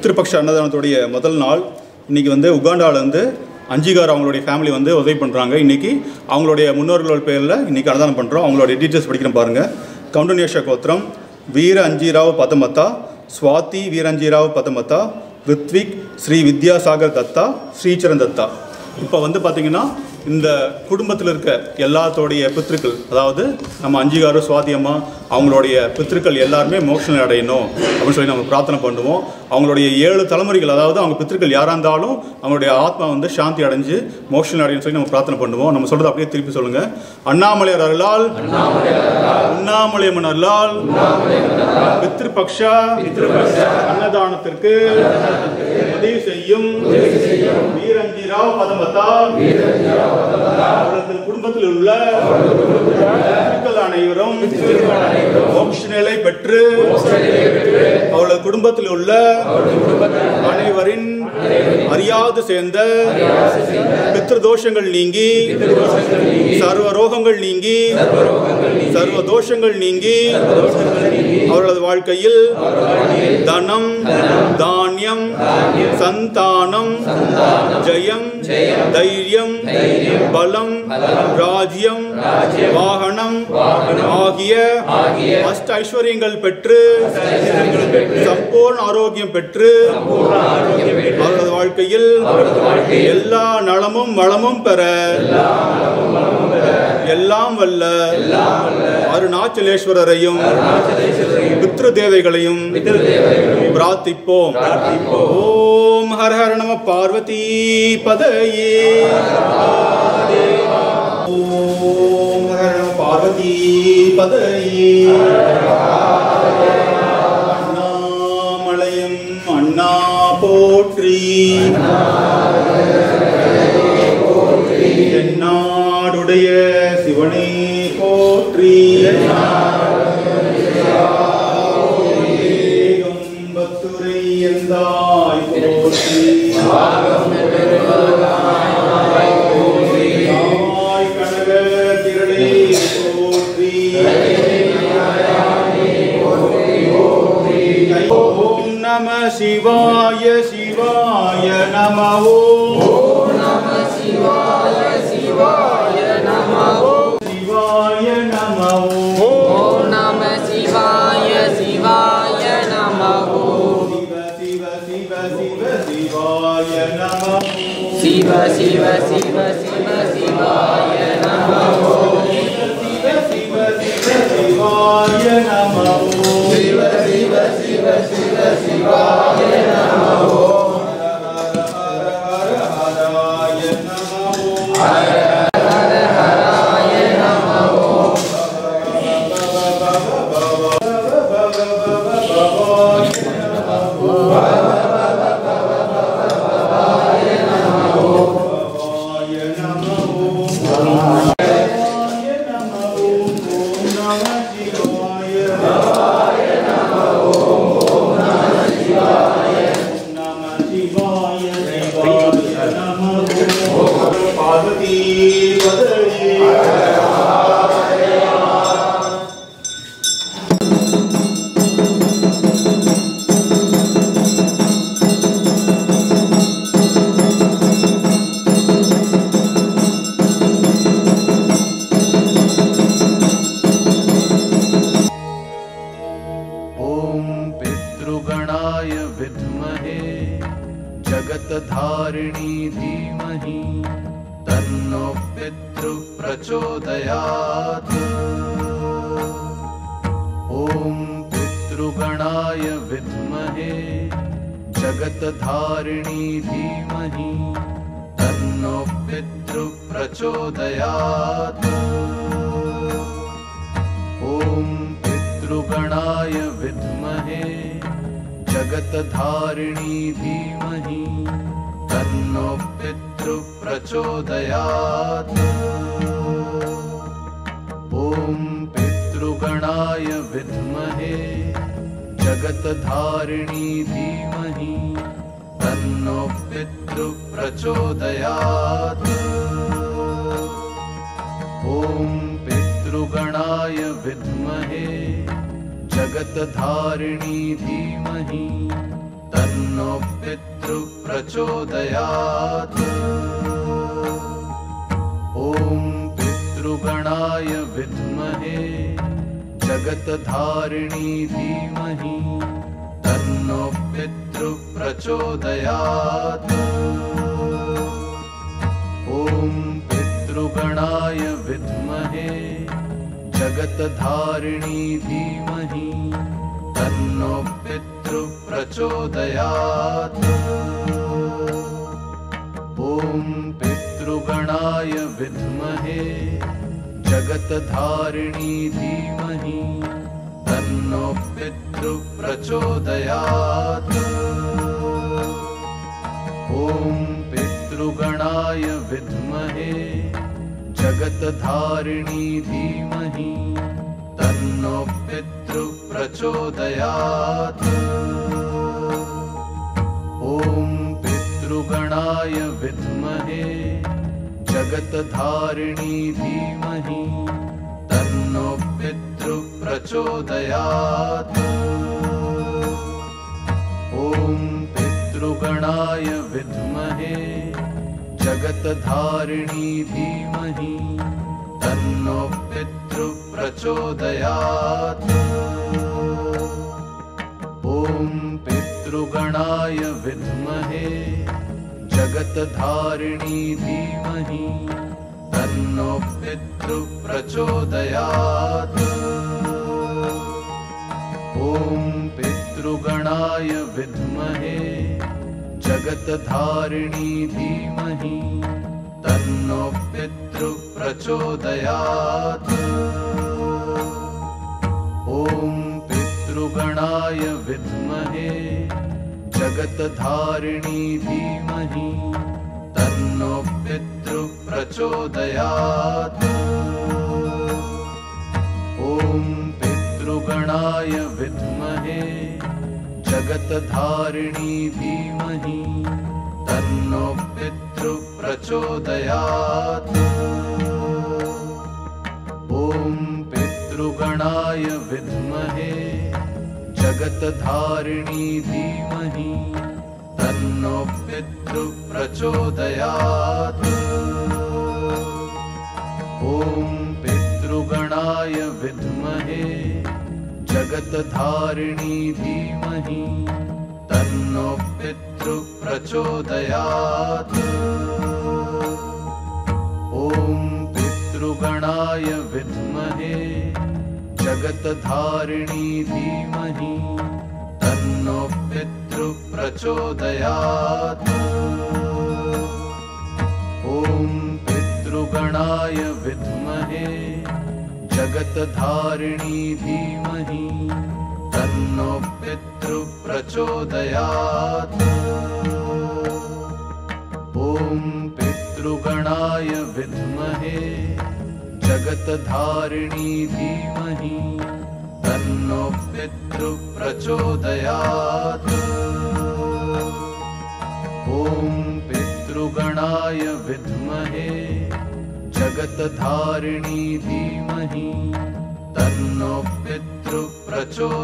பித்ருபக்ஷ அன்னதானத்துடைய முதல் நாள் இன்றைக்கி வந்து உகாண்டாவிலேருந்து அஞ்சிகார் அவங்களுடைய ஃபேமிலி வந்து உதவி பண்ணுறாங்க. இன்றைக்கி அவங்களுடைய முன்னோர்களோட பேரில் இன்றைக்கி அன்னதானம் பண்ணுறோம். அவங்களுடைய டீட்டெயில்ஸ் படிக்கிறேன் பாருங்கள். கவுண்டன்யேஷ கோத்திரம் வீர அஞ்சிராவ் பதமத்தா, ஸ்வாதி வீரஞ்சிராவ் பதமத்தா, ரித்விக் ஸ்ரீ வித்யாசாகர் தத்தா, ஸ்ரீச்சரன் தத்தா. இப்போ வந்து பார்த்திங்கன்னா இந்த குடும்பத்தில் இருக்க எல்லாத்தோடைய பித்ருக்கள், அதாவது நம்ம அஞ்சிகாரு சுவாதி அம்மா அவங்களுடைய பித்ருக்கள் எல்லாருமே மோட்சம் அடையணும் அப்படின்னு சொல்லி நம்ம பிரார்த்தனை பண்ணுவோம். அவங்களுடைய 7 தலைமுறைகள், அதாவது அவங்க பித்ருக்கள் யாராக இருந்தாலும் அவங்களுடைய ஆத்மா வந்து சாந்தி அடைஞ்சு மோட்சம் அடையணும்னு சொல்லி நம்ம பிரார்த்தனை பண்ணுவோம். நம்ம சொல்கிறது அப்படியே திருப்பி சொல்லுங்கள். அண்ணாமலையார் அருளால், உண்ணாமலையம்மன் அருளால், பித்ருபக்ஷா அன்னதானத்திற்கு உதவி செய்யும் வீரஞ்சிராவ் பதமத்தா அவரது குடும்பத்தில் உள்ள அனைவரும் மோட்ச நிலை பெற்று அவளது குடும்பத்தில் உள்ள அனைவரின் அறியாது சேர்ந்த பித்ருதோஷங்கள் நீங்கி, சர்வ ரோகங்கள் நீங்கி, சர்வ தோஷங்கள் நீங்கி அவர்களது வாழ்க்கையில் தனம், தானியம், சந்தானம், ஜெயம், தைரியம், பலம், ராஜ்யம், வாகனம் ஆகிய அஷ்ட ஐஸ்வர்யங்கள் பெற்று சம்பூர்ண ஆரோக்கியம் பெற்று அவரது வாழ்க்கையில் எல்லா நலமும் வளமும் பெற எல்லாம் வல்ல அருணாச்சலேஸ்வரரையும் பித்ரு தேவைகளையும் பிரார்த்திப்போம். ஓம் ஹர ஹர நம பார்வதி பதயே. ஓம் ஹர நம பார்வதி பதயே. அண்ணாமலையும் அண்ணா போற்றி, என்னாடுடைய சிவனே போற்றி, பத்துரை எந்தாய் போற்றி, கனக திரளே போற்றி. ஓம் நம சிவாய சிவாய நம. ஓம் நம சிவாய சிவாய நம. சிவாய நம. ஓம் நம சிவாய சிவாய நம. சிவ சிவ சிவ சிவ சிவாய நம. சிவ சிவ சிவ சிவ சிவாய நம. சிவ சிவ சிவ சிவாய நம. சிவ சிவ சிவ சிவ சிவாய நம. जगतधारिणी धीमहि तन्नो पितृ प्रचोदयात्। ॐ पितृगणाय विद्महे जगतधारिणी धीमहि तन्नो पितृ प्रचोदयात्। ॐ पितृगणाय विद्महे जगतधारिणी धीमहि तन्नो पितृ प्रचोदयात्। ॐ पितृगणाय विद्महे जगतधारिणी धीमहि तन्नो पितृ प्रचोदयात्। ॐ पितृगणाय विद्महे जगतधारिणी धीमहि तन्नो तन्नो पितृप्रचोदयात्। ॐ पितृगणाय विद्महे जगत्धारिणी धीमहि तन्नो पितृप्रचोदयात्। ॐ पितृगणाय विद्महे जगत्धारिणी धीमहि तन्नो पितृप्रचोदयात्। ॐ पितृगणाय विद्महे जगत्धारिणी धीमहि तन्नो पितृप्रचोदयात्। ॐ पितृगणाय विद्महे जगत्धारिणी धीमहि तन्नो पितृप्रचोदयात्। ॐ पितृगणाय विद्महे जगत्धारिणी धीमहि तन्नो पितृप्रचोदयात्। ॐ पितृगणाय विद्महे जगत्धारिणी धीमहि तन्नो पितृप्रचोदयात्। ॐ पितृगणाय विद्महे जगत्धारिणी धीमहि तन्नो पितृप्रचोदयात्। ॐ पितृगणाय विद्महे जगत्धारिणी धीमहि तन्नो पितृप्रचोदयात्। ॐ पितृगणाय विद्महे जगत्धारिणी धीमहि तन्नो पितृप्रचोदयात्। ॐ पितृगणाय विद्महे जगत्धारिणी धीमहि तन्नो पितृप्रचोदयात्। ॐ पितृगणाय विद्महे जगत्धारिणी धीमहि तन्नो पितृप्रचोदयात्। ॐ पितृगणाय विद्महे जगत्धारिणी धीमहि तन्नो पितृप्रचोदयात्। ॐ पितृगणाय विद्महे जगत्धारिणी धीमहि तन्नो पितृप्रचोदयात्। ॐ पितृगणाय विद्महे जगत्धारिणी धीमहि तन्नो पितृप्रचोदयात्। ॐ पितृगणाय विद्महे जगत्धारिणी धीमहि तन्नो पितृप्रचोदयात्। ॐ पितृगणाय विद्महे जगत्धारिणी धीमहि तन्नो पितृप्रचोदयात्।